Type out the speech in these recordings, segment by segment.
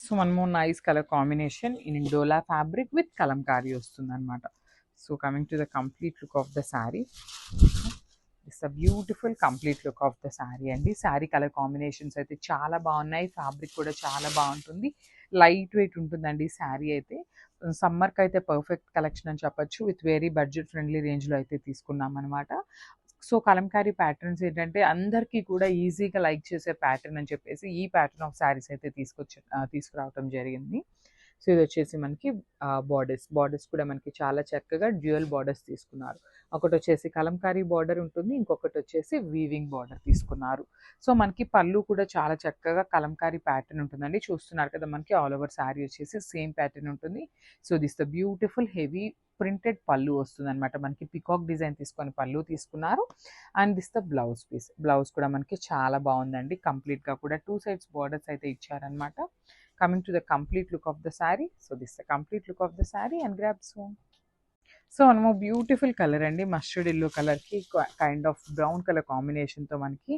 So one more nice colour combination in dola fabric with Kalamkari వస్తుంది అనమాట. So coming to the complete look of the sari, it's a beautiful complete look of the sari అండి. Sari colour combinations అయితే చాలా బాగున్నాయి, fabric కూడా చాలా బాగుంటుంది, light weight ఉంటుందండి శారీ అయితే. సమ్మర్కి అయితే పర్ఫెక్ట్ కలెక్షన్ అని చెప్పొచ్చు. విత్ వెరీ బడ్జెట్ ఫ్రెండ్లీ రేంజ్లో అయితే తీసుకున్నాం అనమాట. సో కలంకారీ ప్యాటర్న్స్ ఏంటంటే అందరికీ కూడా ఈజీగా లైక్ చేసే ప్యాటర్న్ అని చెప్పేసి ఈ ప్యాటర్న్ ఆఫ్ శారీస్ అయితే తీసుకురావటం జరిగింది. సో ఇది వచ్చేసి మనకి బార్డర్స్ కూడా మనకి చాలా చక్కగా డ్యూయల్ బార్డర్స్ తీసుకున్నారు. ఒకటి వచ్చేసి కలంకారీ బార్డర్ ఉంటుంది, ఇంకొకటి వచ్చేసి వీవింగ్ బార్డర్ తీసుకున్నారు. సో మనకి పళ్ళు కూడా చాలా చక్కగా కలంకారీ ప్యాటర్న్ ఉంటుందండి. చూస్తున్నారు కదా, మనకి ఆల్ ఓవర్ శారీ వచ్చేసి సేమ్ ప్యాటర్న్ ఉంటుంది. So this the beautiful heavy printed పళ్ళు వస్తుంది అనమాట. మనకి పికాక్ డిజైన్ తీసుకొని పళ్ళు తీసుకున్నారు. And this the blouse piece, blouse కూడా మనకి చాలా బాగుందండి. కంప్లీట్గా కూడా 2 సైడ్స్ బార్డర్స్ అయితే ఇచ్చారనమాట. Coming to the complete look of the sari, so this the complete look of the sari and grab son. So మనము బ్యూటిఫుల్ కలర్ అండి, మస్టర్డ్ ఎల్లో కలర్కి కైండ్ ఆఫ్ బ్రౌన్ కలర్ కాంబినేషన్తో మనకి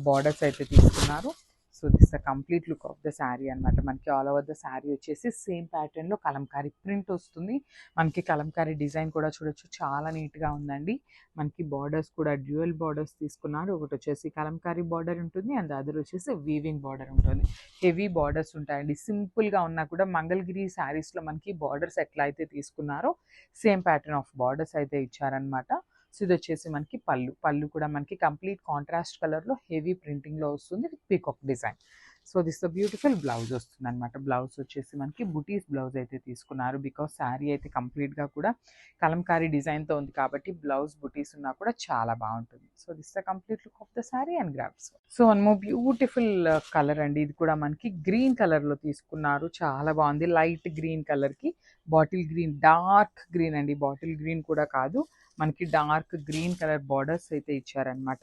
బార్డర్స్ అయితే తీసుకున్నారు. So this the complete look of the sari అనమాట. మనకి all over the sari వచ్చేసి సేమ్ ప్యాటర్న్లో కలంకారీ ప్రింట్ వస్తుంది. మనకి కలంకారీ డిజైన్ కూడా చూడొచ్చు, చాలా నీట్గా ఉందండి. మనకి బార్డర్స్ కూడా డ్యూయల్ బార్డర్స్ తీసుకున్నారు. ఒకటి వచ్చేసి కలంకారీ బార్డర్ ఉంటుంది అండ్ అదర్ వచ్చేసి వీవింగ్ బార్డర్ ఉంటుంది. హెవీ బార్డర్స్ ఉంటాయండి. సింపుల్గా ఉన్నా కూడా మంగళగిరి శారీస్లో మనకి బార్డర్స్ ఎట్లా అయితే తీసుకున్నారో సేమ్ ప్యాటర్న్ ఆఫ్ బార్డర్స్ అయితే ఇచ్చారనమాట. సో ఇది వచ్చేసి మనకి పళ్ళు కూడా మనకి కంప్లీట్ కాంట్రాస్ట్ కలర్లో హెవీ ప్రింటింగ్లో వస్తుంది with peacock design. So this the beautiful blouse వస్తుంది అనమాట. బ్లౌజ్ వచ్చేసి మనకి బుటీస్ బ్లౌజ్ అయితే తీసుకున్నారు. బికాస్ శారీ అయితే కంప్లీట్గా కూడా కలంకారీ డిజైన్తో ఉంది కాబట్టి బ్లౌజ్ బుటీస్ ఉన్నా కూడా చాలా బాగుంటుంది. So this the complete look of the sari and grabs. So one more beautiful colour అండి, ఇది కూడా మనకి గ్రీన్ కలర్లో తీసుకున్నారు. చాలా బాగుంది, లైట్ గ్రీన్ కలర్కి బాటిల్ గ్రీన్, డార్క్ గ్రీన్ అండి, బాటిల్ గ్రీన్ కూడా కాదు, మనకి డార్క్ గ్రీన్ కలర్ బార్డర్స్ అయితే ఇచ్చారనమాట.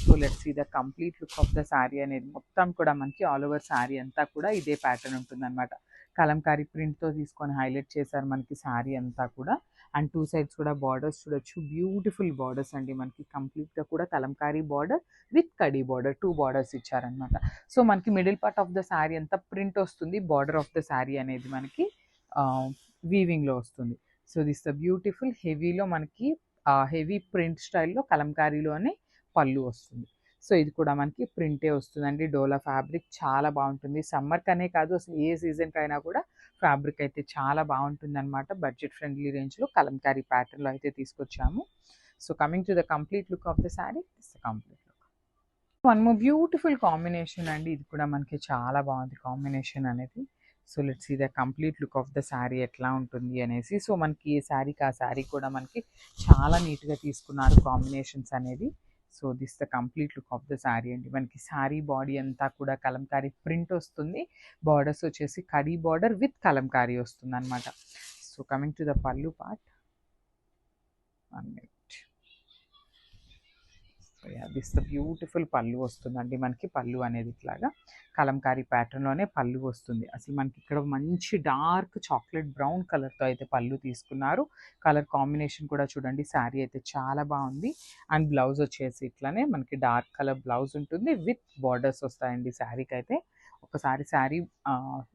So let's see the complete look of the sari అనేది. మొత్తం కూడా మనకి ఆల్ ఓవర్ శారీ అంతా కూడా ఇదే ప్యాటర్న్ ఉంటుందన్నమాట. కలంకారీ ప్రింట్తో తీసుకొని హైలైట్ చేశారు మనకి శారీ అంతా కూడా. అండ్ 2 సైడ్స్ కూడా బార్డర్స్ చూడొచ్చు, బ్యూటిఫుల్ బార్డర్స్ అండి. మనకి కంప్లీట్గా కూడా Kalamkari border with khadi border, 2 borders ఇచ్చారనమాట. సో మనకి middle part of the sari అంతా ప్రింట్ వస్తుంది, బార్డర్ ఆఫ్ ద శారీ అనేది మనకి వీవింగ్లో వస్తుంది. సో దిస్ ద బ్యూటిఫుల్ హెవీలో మనకి హెవీ ప్రింట్ స్టైల్లో కలంకారీలోనే పళ్ళు వస్తుంది. సో ఇది కూడా మనకి ప్రింటే వస్తుందండి. డోలా ఫ్యాబ్రిక్ చాలా బాగుంటుంది. సమ్మర్కనే కాదు, అసలు ఏ సీజన్కి అయినా కూడా ఫ్యాబ్రిక్ అయితే చాలా బాగుంటుంది అనమాట. బడ్జెట్ ఫ్రెండ్లీ రేంజ్లో కలంకారీ ప్యాటర్న్లో అయితే తీసుకొచ్చాము. So coming to the complete look of the sari, it's the complete look. One more beautiful combination అండి, ఇది కూడా మనకి చాలా బాగుంది కాంబినేషన్ అనేది. So let's see the complete look of the sari ఎట్లా ఉంటుంది అనేసి. సో మనకి ఏ శారీకి ఆ శారీ కూడా మనకి చాలా నీట్గా తీసుకున్నారు కాంబినేషన్స్ అనేది. So this the complete look of the sari అండి. మనకి శారీ బాడీ అంతా కూడా కలంకారీ ప్రింట్ వస్తుంది, బార్డర్స్ వచ్చేసి కడీ బార్డర్ విత్ కలంకారీ వస్తుంది అనమాట. సో కమింగ్ టు ద పళ్ళు పార్ట్, దిస్ ద బ్యూటిఫుల్ పళ్ళు వస్తుందండి. మనకి పళ్ళు అనేది ఇట్లాగా కలంకారీ ప్యాటర్న్లోనే పళ్ళు వస్తుంది. అసలు మనకి ఇక్కడ మంచి డార్క్ చాక్లెట్ బ్రౌన్ కలర్తో అయితే పళ్ళు తీసుకున్నారు. కలర్ కాంబినేషన్ కూడా చూడండి, శారీ అయితే చాలా బాగుంది. అండ్ బ్లౌజ్ వచ్చేసి ఇట్లానే మనకి డార్క్ కలర్ బ్లౌజ్ ఉంటుంది విత్ బార్డర్స్ వస్తాయండి శారీకి అయితే. ఒకసారి శారీ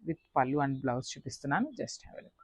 విత్ పళ్ళు అండ్ బ్లౌజ్ చూపిస్తున్నాను, జస్ట్ హ్యావ్ ఎ లుక్.